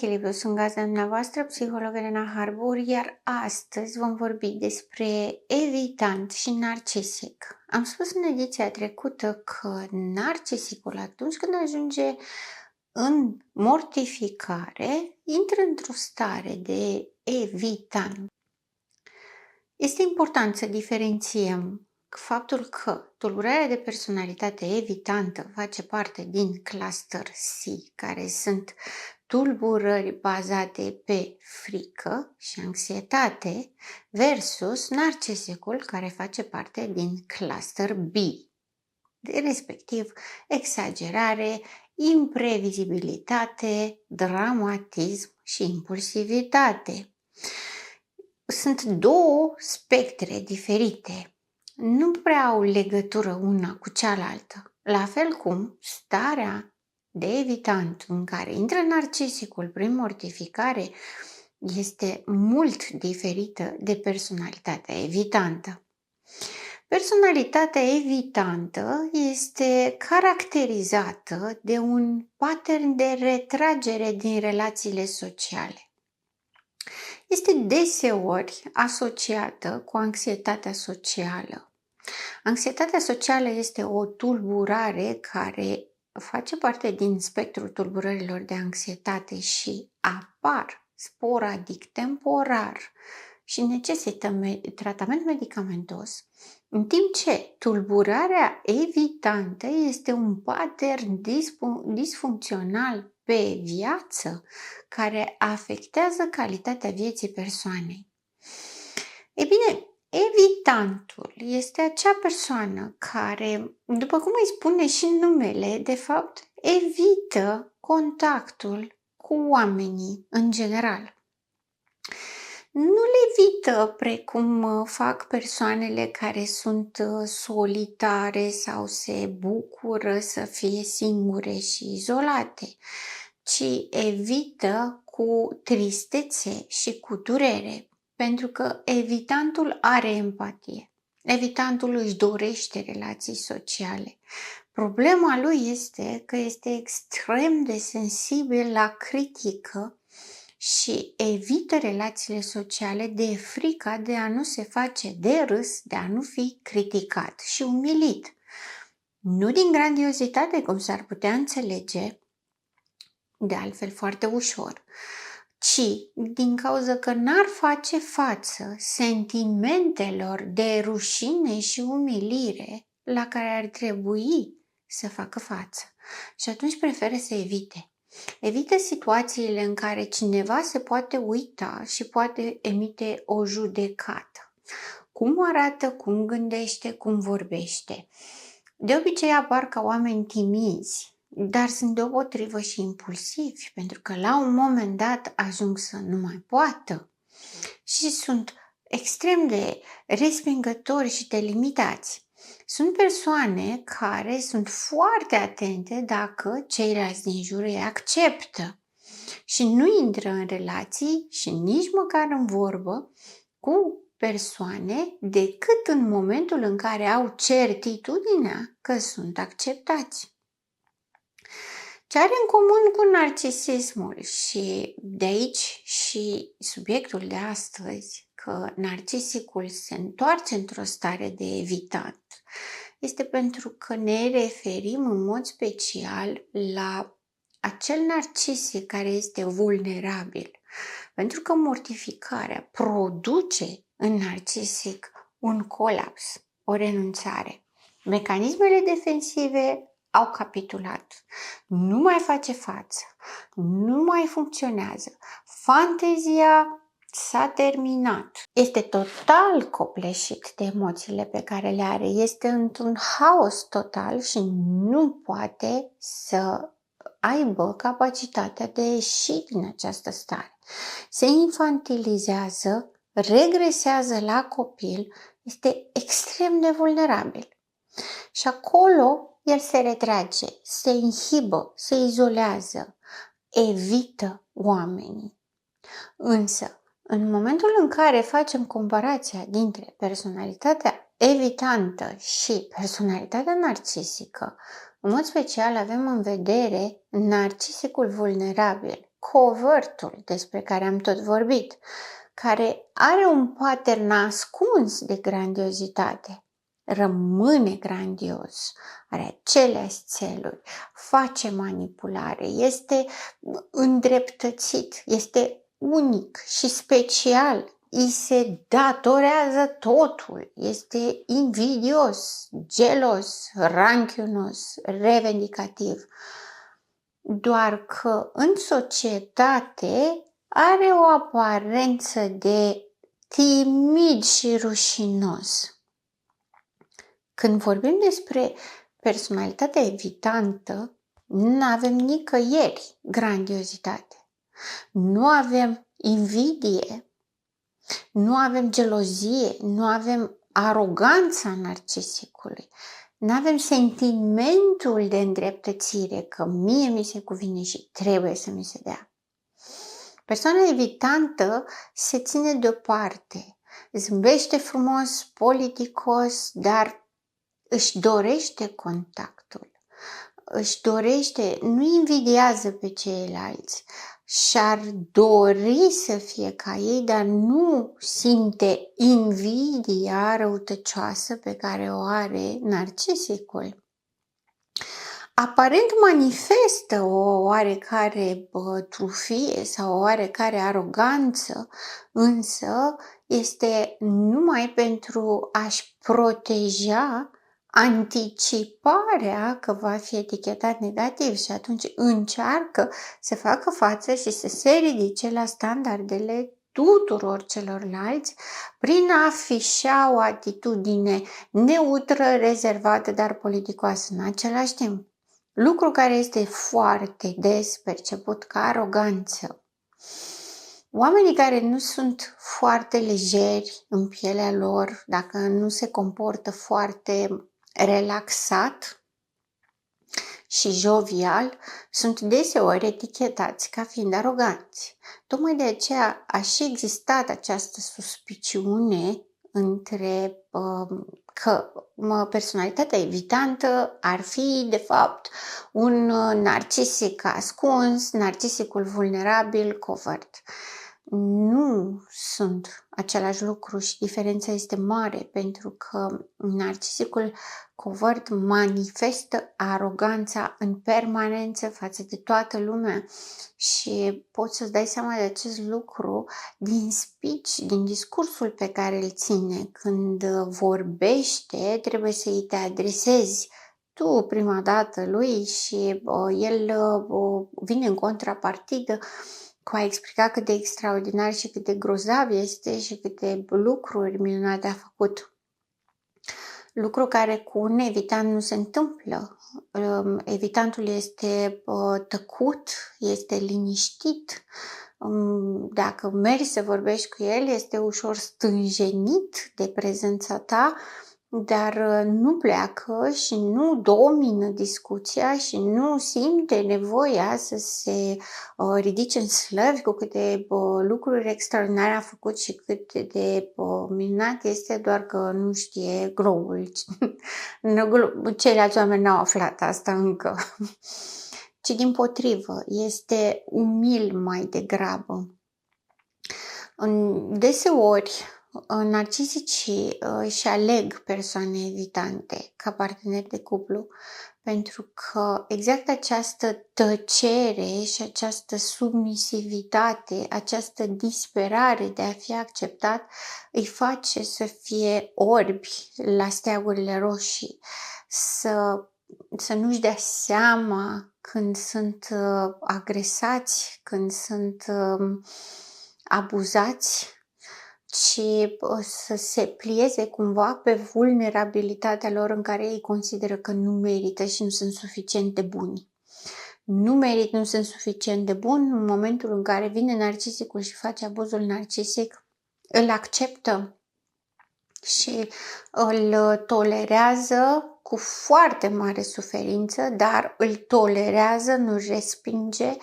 echilibru, sunt gazda dumneavoastră, psiholog Elena Harbour, iar astăzi vom vorbi despre evitant și narcisic. Am spus în ediția trecută că narcisicul, atunci când ajunge în mortificare, intră într-o stare de evitant. Este important să diferențiem faptul că tulburarea de personalitate evitantă face parte din cluster C, care sunt tulburări bazate pe frică și anxietate, versus narcisicul, care face parte din cluster B, respectiv exagerare, imprevizibilitate, dramatism și impulsivitate. Sunt două spectre diferite. Nu prea au legătură una cu cealaltă. La fel cum starea de evitant în care intră narcisicul prin mortificare este mult diferită de personalitatea evitantă. Personalitatea evitantă este caracterizată de un pattern de retragere din relațiile sociale. Este deseori asociată cu anxietatea socială. Anxietatea socială este o tulburare care face parte din spectrul tulburărilor de anxietate și apar sporadic, temporar și necesită tratament medicamentos, în timp ce tulburarea evitantă este un pattern disfuncțional pe viață care afectează calitatea vieții persoanei. Ei bine, evitantul este acea persoană care, după cum îi spune și numele, de fapt, evită contactul cu oamenii în general. Nu le evită precum fac persoanele care sunt solitare sau se bucură să fie singure și izolate, ci evită cu tristețe și cu durere, pentru că evitantul are empatie. Evitantul își dorește relații sociale. Problema lui este că este extrem de sensibil la critică și evită relațiile sociale de frica de a nu se face de râs, de a nu fi criticat și umilit. Nu din grandiozitate, cum s-ar putea înțelege, de altfel foarte ușor, ci din cauza că n-ar face față sentimentelor de rușine și umilire la care ar trebui să facă față. Și atunci preferă să evite. Evită situațiile în care cineva se poate uita și poate emite o judecată. Cum arată, cum gândește, cum vorbește. De obicei apar ca oameni timizi, dar sunt deopotrivă și impulsivi, pentru că la un moment dat ajung să nu mai poată și sunt extrem de respingători și delimitați. Sunt persoane care sunt foarte atente dacă ceilalți din jur îi acceptă și nu intră în relații și nici măcar în vorbă cu persoane decât în momentul în care au certitudinea că sunt acceptați. Ce are în comun cu narcisismul și de aici și subiectul de astăzi, că narcisicul se întoarce într-o stare de evitant, este pentru că ne referim în mod special la acel narcisic care este vulnerabil. Pentru că mortificarea produce în narcisic un colaps, o renunțare. Mecanismele defensive au capitulat, nu mai face față, nu mai funcționează, fantezia s-a terminat, este total copleșit de emoțiile pe care le are, este într-un haos total și nu poate să aibă capacitatea de a ieși din această stare. Se infantilizează, regresează la copil, este extrem de vulnerabil. Și acolo el se retrage, se inhibă, se izolează, evită oamenii. Însă, în momentul în care facem comparația dintre personalitatea evitantă și personalitatea narcisică, în mod special avem în vedere narcisicul vulnerabil covertul despre care am tot vorbit, care are un pattern ascuns de grandiozitate. Rămâne grandios, are aceleași țeluri, face manipulare, este îndreptățit, este unic și special, îi se datorează totul, este invidios, gelos, ranchiunos, revendicativ. Doar că în societate are o aparență de timid și rușinos. Când vorbim despre personalitatea evitantă, nu avem nicăieri grandiozitate. Nu avem invidie, nu avem gelozie, nu avem aroganța narcisicului, nu avem sentimentul de îndreptățire că mie mi se cuvine și trebuie să mi se dea. Persoana evitantă se ține deoparte, zâmbește frumos, politicos, dar își dorește contactul, își dorește, nu invidiază pe ceilalți, și-ar dori să fie ca ei, dar nu simte invidia răutăcioasă pe care o are narcisicul. Aparent manifestă o oarecare trufie sau o oarecare aroganță, însă este numai pentru a-și proteja anticiparea că va fi etichetat negativ și atunci încearcă să facă față și să se ridice la standardele tuturor celorlalți prin a afișa o atitudine neutră, rezervată, dar politicoasă în același timp. Lucru care este foarte des perceput ca aroganță. Oamenii care nu sunt foarte lejeri în pielea lor, dacă nu se comportă foarte relaxat și jovial, sunt deseori etichetați ca fiind aroganți. Tocmai de aceea a și existat această suspiciune între că personalitatea evitantă ar fi, de fapt, un narcisic ascuns, narcisicul vulnerabil, covert. Nu sunt același lucru și diferența este mare, pentru că narcisicul covert manifestă aroganța în permanență față de toată lumea și poți să-ți dai seama de acest lucru din speech, din discursul pe care îl ține. Când vorbește, trebuie să îi te adresezi tu prima dată lui și el vine în contrapartidă cu a explica cât de extraordinar și cât de grozav este și câte lucruri minunate a făcut. Lucru care cu un evitant nu se întâmplă. Evitantul este tăcut, este liniștit. Dacă mergi să vorbești cu el, este ușor stânjenit de prezența ta, dar nu pleacă și nu domină discuția și nu simte nevoia să se ridice în slăvi cu câte lucruri extraordinare a făcut și cât de minunat este, doar că nu știe globul. Ceilalți oameni n-au aflat asta încă. Ci dimpotrivă, este umil mai degrabă. Deseori, narcisicii își aleg persoane evitante ca parteneri de cuplu pentru că exact această tăcere și această submisivitate, această disperare de a fi acceptat îi face să fie orbi la steagurile roșii, să nu-și dea seama când sunt agresați, când sunt abuzați, ci să se plieze cumva pe vulnerabilitatea lor în care ei consideră că nu merită și nu sunt suficient de buni. Nu sunt suficient de buni în momentul în care vine narcisicul și face abuzul narcisic, îl acceptă și îl tolerează cu foarte mare suferință, dar îl tolerează, nu respinge.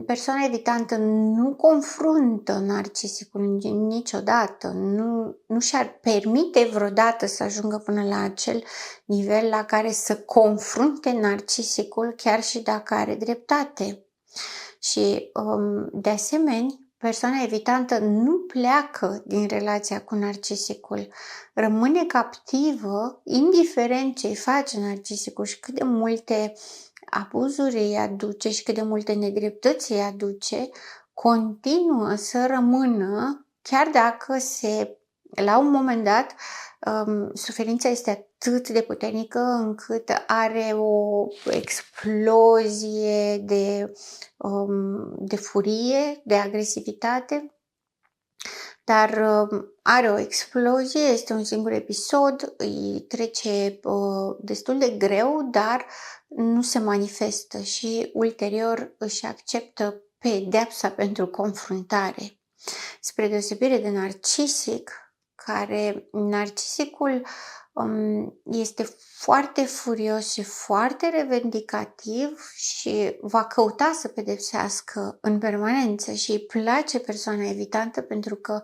Persoana evitantă nu confruntă narcisicul niciodată, nu și-ar permite vreodată să ajungă până la acel nivel la care să confrunte narcisicul chiar și dacă are dreptate. Și, de asemenea, persoana evitantă nu pleacă din relația cu narcisicul, rămâne captivă, indiferent ce îi face narcisicul și cât de multe abuzuri îi aduce și cât de multe nedreptăți îi aduce, continuă să rămână, chiar dacă la un moment dat, suferința este atât de puternică încât are o explozie de furie, de agresivitate, dar are o explozie, este un singur episod, îi trece destul de greu, dar nu se manifestă și ulterior își acceptă pedeapsa pentru confruntare. Spre deosebire de narcisic, narcisicul este foarte furios și foarte revendicativ și va căuta să pedepsească în permanență și îi place persoana evitantă pentru că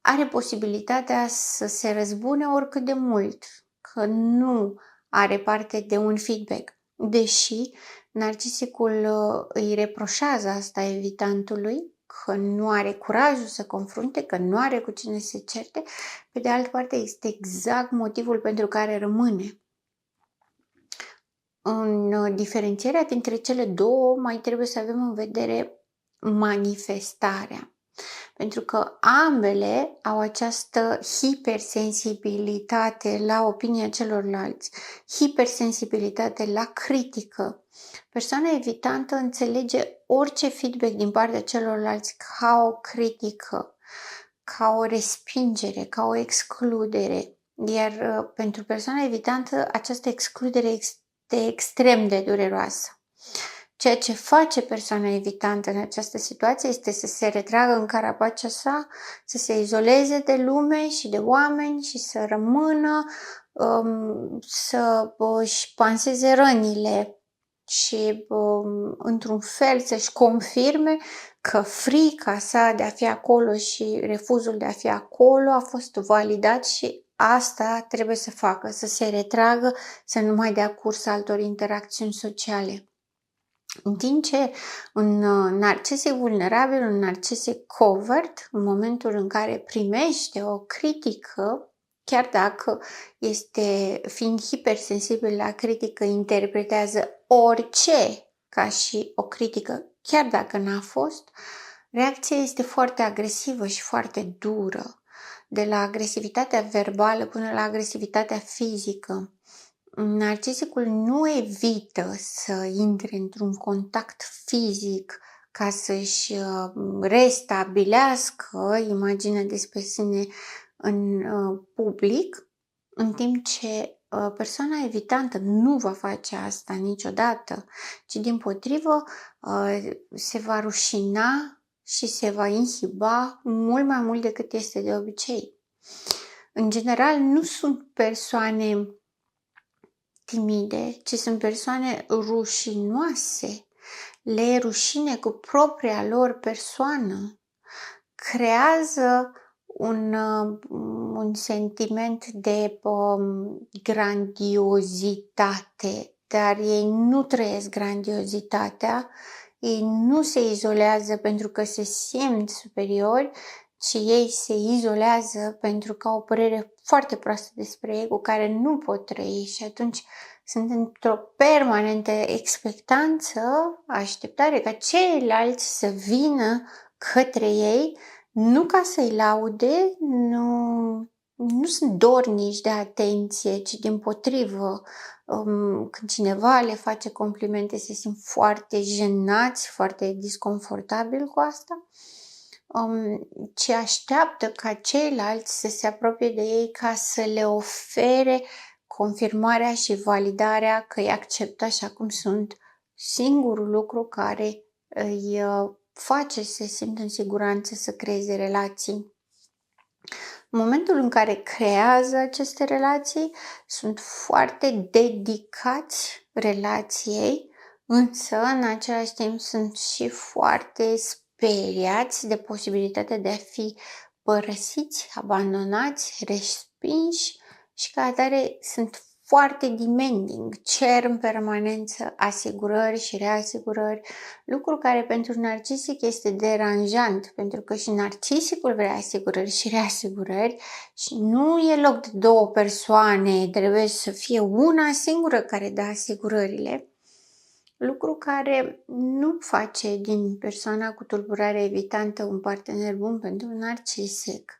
are posibilitatea să se răzbune oricât de mult, că nu are parte de un feedback. Deși narcisicul îi reproșează asta evitantului, că nu are curajul să confrunte, că nu are cu cine să se certe, pe de altă parte este exact motivul pentru care rămâne. În diferențierea dintre cele două mai trebuie să avem în vedere manifestarea. Pentru că ambele au această hipersensibilitate la opinia celorlalți, hipersensibilitate la critică. Persoana evitantă înțelege orice feedback din partea celorlalți ca o critică, ca o respingere, ca o excludere. Iar pentru persoana evitantă această excludere este extrem de dureroasă. Ceea ce face persoana evitantă în această situație este să se retragă în carapacea sa, să se izoleze de lume și de oameni și să rămână, să își panseze rănile și într-un fel să-și confirme că frica sa de a fi acolo și refuzul de a fi acolo a fost validat și asta trebuie să facă, să se retragă, să nu mai dea curs altor interacțiuni sociale. În timp ce un narcisic vulnerabil, un narcisic covert, în momentul în care primește o critică, chiar dacă fiind hipersensibil la critică, interpretează orice ca și o critică, chiar dacă n-a fost, reacția este foarte agresivă și foarte dură, de la agresivitatea verbală până la agresivitatea fizică. Narcisicul nu evită să intre într-un contact fizic ca să-și restabilească imaginea despre sine în public, în timp ce persoana evitantă nu va face asta niciodată, ci dimpotrivă se va rușina și se va inhiba mult mai mult decât este de obicei. În general, nu sunt persoane timide, ci sunt persoane rușinoase, le e rușine cu propria lor persoană, creează un sentiment de grandiozitate, dar ei nu trăiesc grandiozitatea, ei nu se izolează pentru că se simt superiori, ci ei se izolează pentru că au o părere foarte proastă despre ei cu care nu pot trăi și atunci sunt într-o permanentă expectanță, așteptare ca ceilalți să vină către ei, nu ca să-i laude, nu sunt dornici de atenție, ci dimpotrivă, când cineva le face complimente se simt foarte jenați, foarte disconfortabil cu asta, ci așteaptă ca ceilalți să se apropie de ei ca să le ofere confirmarea și validarea că îi acceptă așa cum sunt, singurul lucru care îi face să se simtă în siguranță să creeze relații. În momentul în care creează aceste relații, sunt foarte dedicați relației, însă în același timp sunt și foarte speriați de posibilitatea de a fi părăsiți, abandonați, respinși și ca atare sunt foarte demanding, cer în permanență asigurări și reasigurări, lucru care pentru narcisic este deranjant, pentru că și narcisicul vrea asigurări și reasigurări și nu e loc de două persoane, trebuie să fie una singură care dă asigurările, lucru care nu face din persoana cu tulburare evitantă un partener bun pentru un narcisic.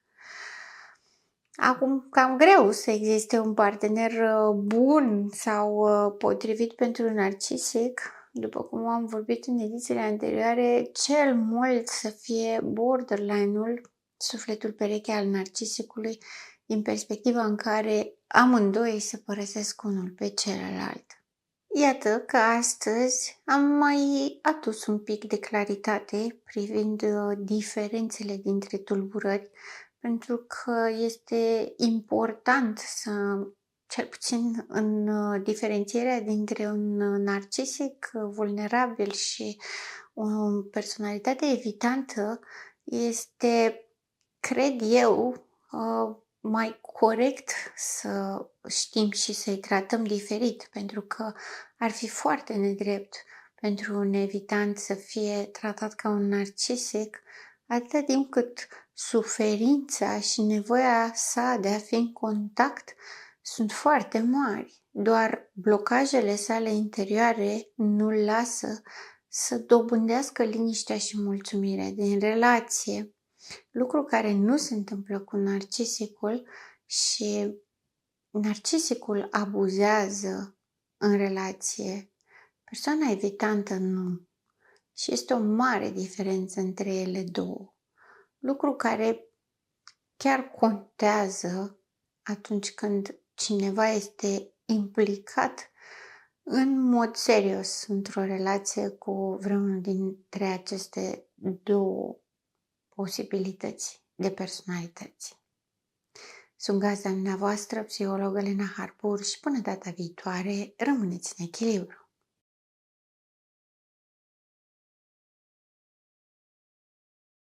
Acum, cam greu să existe un partener bun sau potrivit pentru un narcisic. După cum am vorbit în edițiile anterioare, cel mult să fie borderline-ul, sufletul pereche al narcisicului, din perspectiva în care amândoi se părăsesc unul pe celălalt. Iată că astăzi am mai adus un pic de claritate privind diferențele dintre tulburări, pentru că este important să, cel puțin în diferențierea dintre un narcisic vulnerabil și o personalitate evitantă, este, cred eu, mai corect să știm și să-i tratăm diferit, pentru că ar fi foarte nedrept pentru un evitant să fie tratat ca un narcisic, atâta timp cât suferința și nevoia sa de a fi în contact sunt foarte mari. Doar blocajele sale interioare nu-l lasă să dobândească liniștea și mulțumirea din relație, lucru care nu se întâmplă cu narcisicul și narcisicul abuzează în relație. Persoana evitantă nu. Și este o mare diferență între ele două. Lucru care chiar contează atunci când cineva este implicat în mod serios într-o relație cu vreunul dintre aceste două posibilități de personalități. Sunt gazda dumneavoastră, psihologă Elena Harpur, și până data viitoare, rămâneți în echilibru.